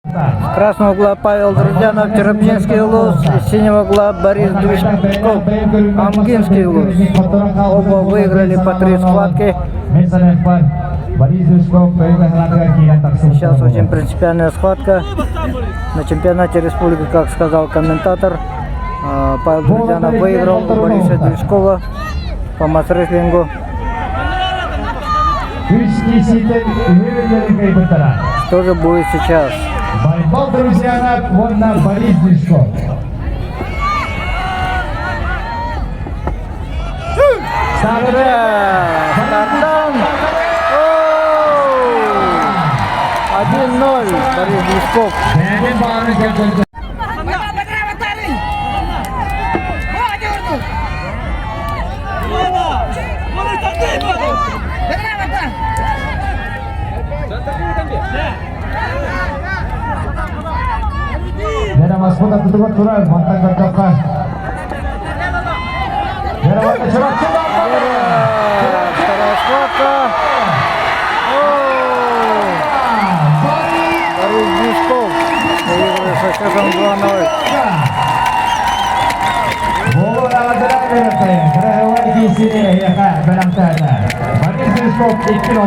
С красного угла Павел Друзьянов, Теребчинский улус, с синего угла Борис Движков, Амгинский улус. Оба выиграли по 3 схватки. Сейчас очень принципиальная схватка на чемпионате республики, как сказал комментатор. Павел Друзьянов выиграл у Бориса Движкова по масс-рестлингу. Что же будет сейчас? Павел Друзьянов, вон на Борис Движков. Стартан! 1-0 Борис Движков. Masukkan ketua turun mantan kakak. Вторая схватка. Борис Движков выигрывает со счетом 2-0. Bola lateral di sini ya Kak, benang tanda. Борис Движков 2-0.